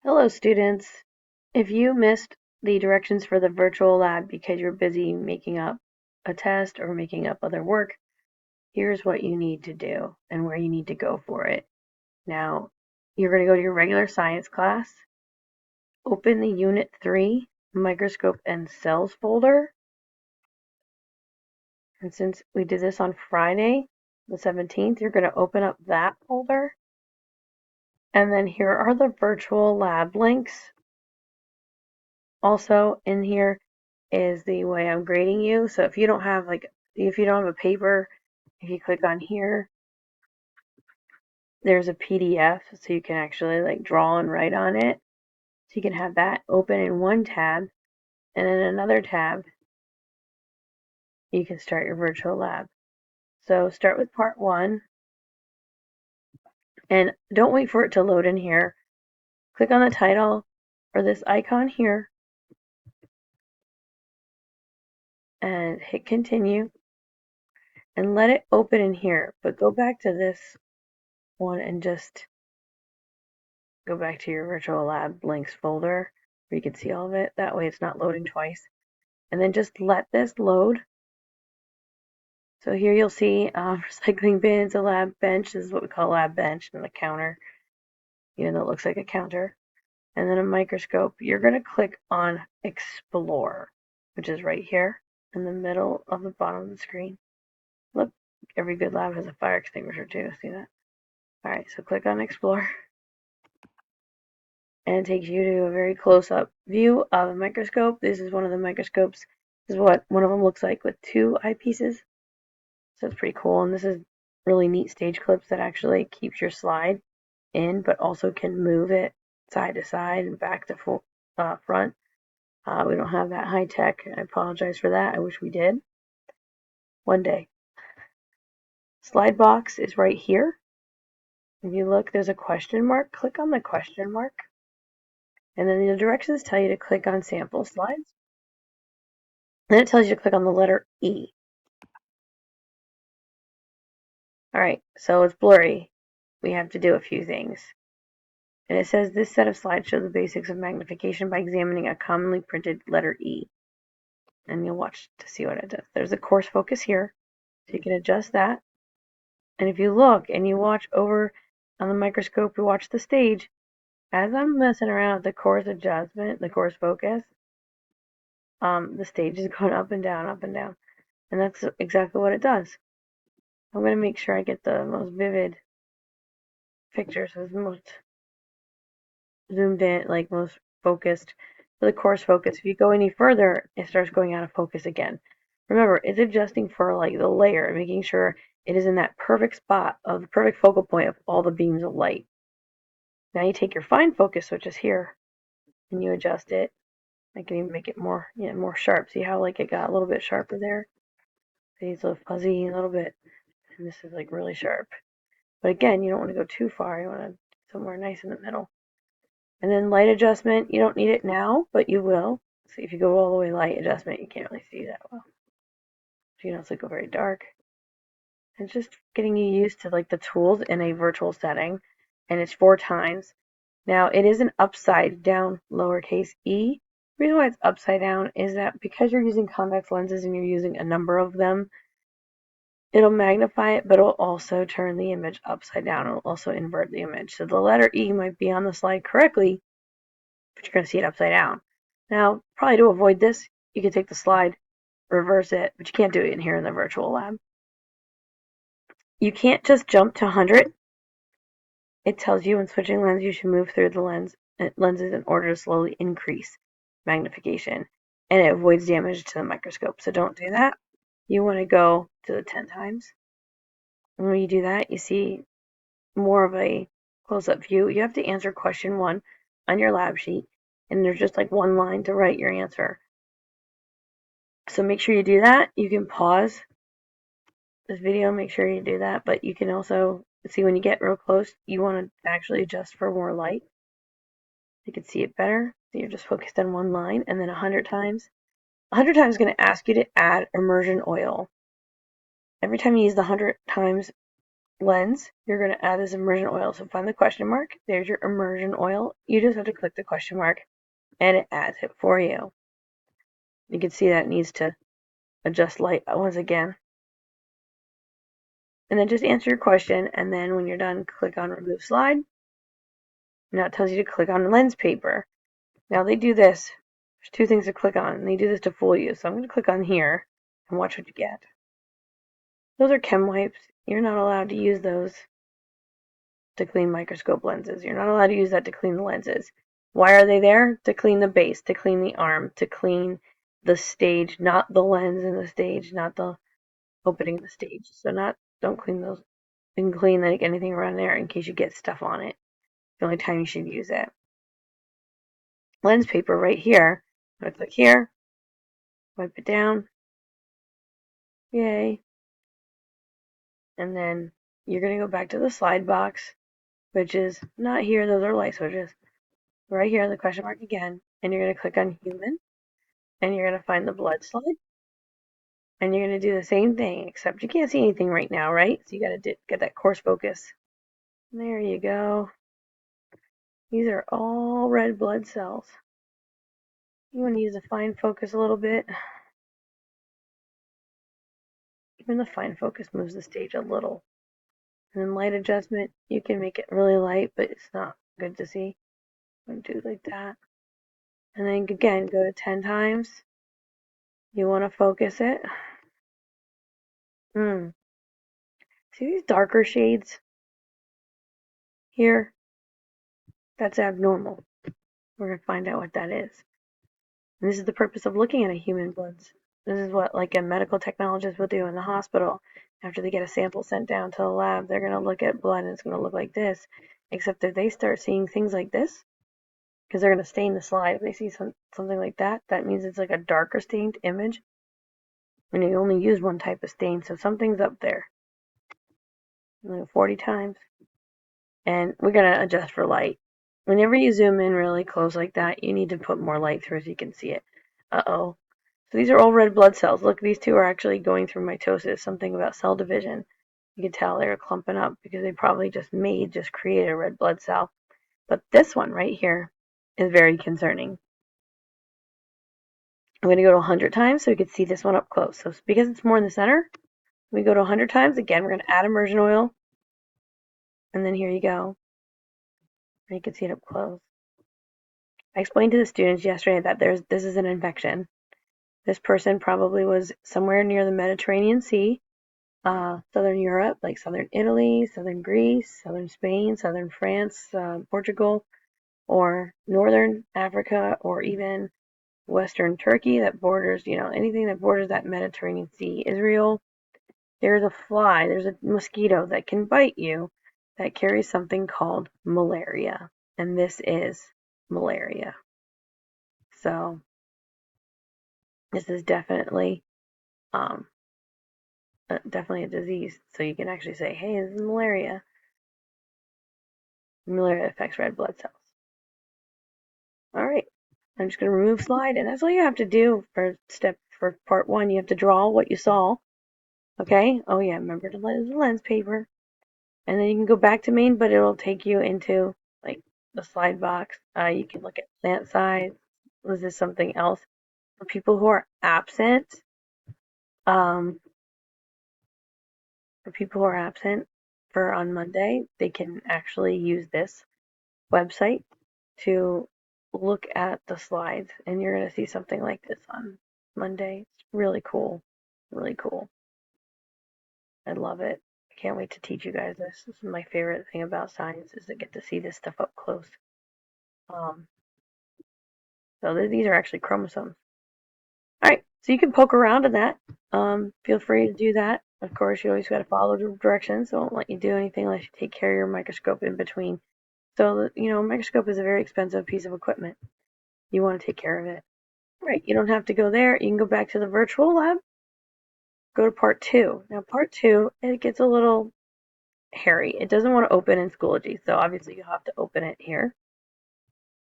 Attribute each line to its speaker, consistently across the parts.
Speaker 1: Hello students! If you missed the directions for the virtual lab because you're busy making up a test or making up other work, here's what you need to do and where you need to go for it. Now, you're going to go to your regular science class, open the Unit 3 Microscope and Cells folder, and since we did this on Friday, the 17th, you're going to open up that folder, and then here are the virtual lab links. Also in here is the way I'm grading you. So if you don't have a paper, if you click on here, there's a PDF so you can actually draw and write on it. So you can have that open in one tab, and in another tab you can start your virtual lab. So start with part 1, and don't wait for it to load in here. Click on the title or this icon here and hit continue and let it open in here, but go back to this one and just go back to your virtual lab links folder where you can see all of it. That way it's not loading twice. And then just let this load. So here you'll see recycling bins, a lab bench. This is what we call a lab bench, and a counter, even though it looks like a counter. And then a microscope. You're going to click on Explore, which is right here in the middle of the bottom of the screen. Look, every good lab has a fire extinguisher too. See that? Alright, so click on Explore. And it takes you to a very close-up view of a microscope. This is one of the microscopes. This is what one of them looks like with 2 eyepieces. So it's pretty cool. And this is really neat stage clips that actually keeps your slide in, but also can move it side to side and back to front. We don't have that high tech. I apologize for that. I wish we did. One day. Slide box is right here. If you look, there's a question mark. Click on the question mark. And then the directions tell you to click on sample slides. Then it tells you to click on the letter E. Alright, so it's blurry. We have to do a few things. And it says this set of slides show the basics of magnification by examining a commonly printed letter E. And you'll watch to see what it does. There's a coarse focus here, so you can adjust that. And if you look and you watch over on the microscope, you watch the stage, as I'm messing around with the coarse adjustment, the coarse focus, the stage is going up and down, up and down. And that's exactly what it does. I'm going to make sure I get the most vivid picture, so it's the most zoomed in, most focused. For the coarse focus, if you go any further, it starts going out of focus again. Remember, it's adjusting for the layer, making sure it is in that perfect spot of the perfect focal point of all the beams of light. Now you take your fine focus, which is here, and you adjust it. I can even make it more sharp. See how it got a little bit sharper there? See, it's a little fuzzy, a little bit, and this is really sharp. But again, you don't want to go too far. You want to somewhere nice in the middle. And then light adjustment, you don't need it now, but you will. So if you go all the way light adjustment, you can't really see that well. So you don't go very dark. And it's just getting you used to the tools in a virtual setting. And it's 4 times. Now it is an upside down lowercase e. The reason why it's upside down is that because you're using convex lenses and you're using a number of them, it'll magnify it, but it'll also turn the image upside down. It'll also invert the image. So the letter E might be on the slide correctly, but you're going to see it upside down. Now, probably to avoid this, you can take the slide, reverse it, but you can't do it in here in the virtual lab. You can't just jump to 100. It tells you when switching lens, you should move through the lenses in order to slowly increase magnification, and it avoids damage to the microscope. So don't do that. You want to go to the 10 times. And when you do that, you see more of a close-up view. You have to answer question 1 on your lab sheet, and there's just one line to write your answer. So make sure you do that. You can pause this video, make sure you do that, but you can also see when you get real close, you want to actually adjust for more light. You can see it better. So you're just focused on one line, and then 100 times. 100 times is going to ask you to add immersion oil. Every time you use the 100 times lens, you're going to add this immersion oil. So find the question mark. There's your immersion oil. You just have to click the question mark and it adds it for you. You can see that it needs to adjust light once again. And then just answer your question, and then when you're done, click on remove slide. Now it tells you to click on lens paper. Now they do this. There's two things to click on, and they do this to fool you. So I'm going to click on here and watch what you get. Those are chem wipes. You're not allowed to use those to clean microscope lenses. You're not allowed to use that to clean the lenses. Why are they there? To clean the base, to clean the arm, to clean the stage, not the lens in the stage, not the opening of the stage. So don't clean those. You can clean like anything around there in case you get stuff on it. The only time you should use it. Lens paper right here. I'm going to click here, wipe it down. Yay. And then you're going to go back to the slide box, which is not here. Those are light switches. Right here, the question mark again. And you're going to click on human. And you're going to find the blood slide. And you're going to do the same thing, except you can't see anything right now, right? So you got to get that coarse focus. There you go. These are all red blood cells. You want to use the fine focus a little bit. Even the fine focus moves the stage a little. And then light adjustment, you can make it really light, but it's not good to see. I'm going to do it like that. And then again, go to 10 times. You want to focus it. See these darker shades here? That's abnormal. We're going to find out what that is. And this is the purpose of looking at a human blood. This is what like a medical technologist will do in the hospital. After they get a sample sent down to the lab, they're going to look at blood and it's going to look like this. Except that they start seeing things like this, because they're going to stain the slide. If they see something like that, that means it's like a darker stained image. And you only use one type of stain, so something's up there. 40 times. And we're going to adjust for light. Whenever you zoom in really close like that, you need to put more light through so you can see it. Uh-oh. So these are all red blood cells. Look, these two are actually going through mitosis, something about cell division. You can tell they're clumping up because they probably just created a red blood cell. But this one right here is very concerning. I'm going to go to 100 times so we can see this one up close. So because it's more in the center, we go to 100 times. Again, we're going to add immersion oil. And then here you go. And you can see it up close. I explained to the students yesterday that this is an infection. This person probably was somewhere near the Mediterranean Sea, southern Europe, like southern Italy, southern Greece, southern Spain, southern France, Portugal, or northern Africa, or even western Turkey that borders, anything that borders that Mediterranean Sea. Israel, there's a fly, there's a mosquito that can bite you that carries something called malaria. And this is malaria. So this is definitely definitely a disease. So you can actually say, hey, this is malaria. Malaria affects red blood cells. All right. I'm just going to remove slide, and that's all you have to do for part 1. You have to draw what you saw. Okay? Oh yeah, remember to use the lens paper. And then you can go back to main, but it'll take you into like the slide box. You can look at plant size. Was this something else? For people who are absent, for on Monday, they can actually use this website to look at the slides, and you're going to see something like this on Monday. It's really cool. Really cool. I love it. I can't wait to teach you guys this. This is my favorite thing about science, is to get to see this stuff up close. So these are actually chromosomes. All right, so you can poke around in that. Feel free to do that. Of course, you always got to follow the directions. So I won't let you do anything unless you take care of your microscope in between. So, a microscope is a very expensive piece of equipment. You want to take care of it. Right, you don't have to go there. You can go back to the virtual lab. Go to part 2. Now, part 2, it gets a little hairy. It doesn't want to open in Schoology, so obviously you have to open it here.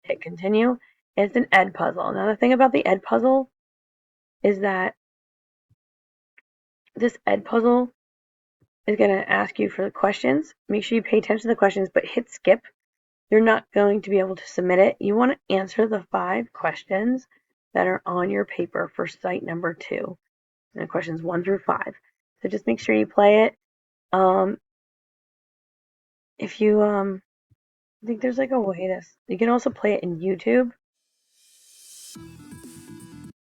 Speaker 1: Hit continue. It's an Ed puzzle. Now, the thing about the Ed puzzle is that this Ed puzzle is going to ask you for the questions. Make sure you pay attention to the questions, but hit skip. You're not going to be able to submit it. You want to answer the 5 questions that are on your paper for site number 2. And questions 1 through 5. So just make sure you play it. If you I think there's like a way to, you can also play it in YouTube.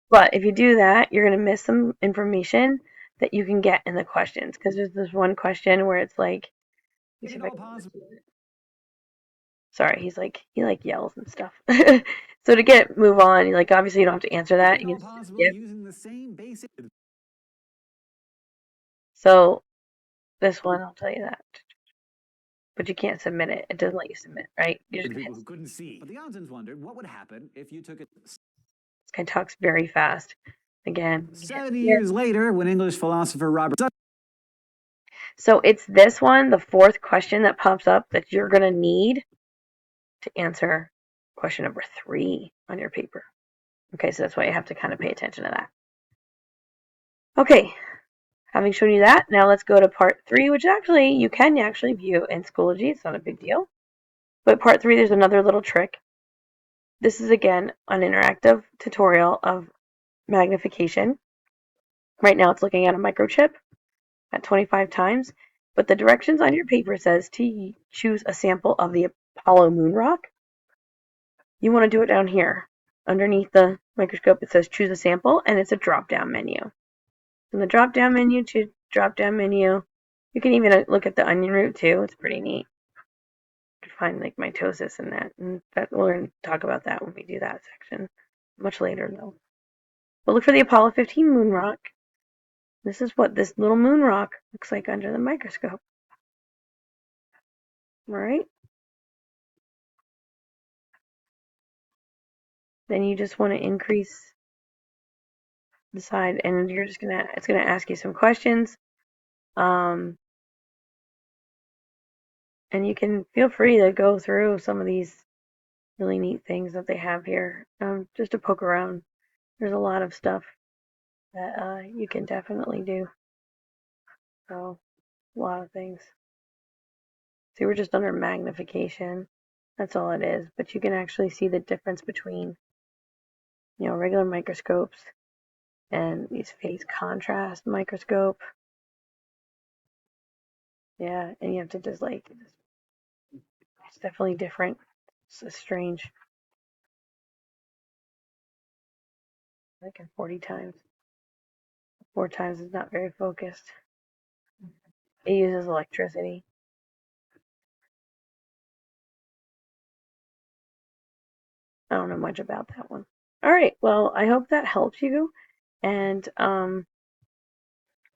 Speaker 1: But if you do that, you're going to miss some information that you can get in the questions, because there's this one question where it's like, sorry, he yells and stuff. So to move on, like obviously you don't have to answer that. You can skip. So this one, I'll tell you that. But you can't submit it. It doesn't let you submit, right? You just people who couldn't see. But the Onsens wondered what would happen if you took it. This guy talks very fast. Again. 70 years later, when English philosopher Robert. So it's this one, the 4th question that pops up, that you're going to need to answer question number 3 on your paper. Okay, so that's why you have to kind of pay attention to that. Okay, having shown you that, now let's go to part 3, which actually you can actually view in Schoology. It's not a big deal. But part 3, there's another little trick. This is, again, an interactive tutorial of magnification. Right now it's looking at a microchip at 25 times, but the directions on your paper says to choose a sample of the Apollo moon rock. You want to do it down here. Underneath the microscope it says choose a sample, and it's a drop-down menu. From the drop-down menu to drop-down menu, you can even look at the onion root too. It's pretty neat. You can find like mitosis and that we're going to talk about that when we do that section. Much later though. But look for the Apollo 15 moon rock. This is what this little moon rock looks like under the microscope. Alright? Then you just want to increase the side, and you're just it's gonna ask you some questions. And you can feel free to go through some of these really neat things that they have here, just to poke around. There's a lot of stuff that you can definitely do. So, a lot of things. See, we're just under magnification. That's all it is. But you can actually see the difference between, regular microscopes and these phase contrast microscope. Yeah, and you have to just it's definitely different. It's strange. Like in 40 times. 4 times is not very focused. It uses electricity. I don't know much about that one. All right, well, I hope that helps you. And,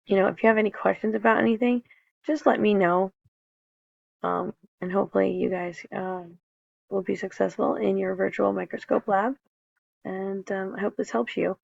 Speaker 1: if you have any questions about anything, just let me know. And hopefully you guys will be successful in your virtual microscope lab. And I hope this helps you.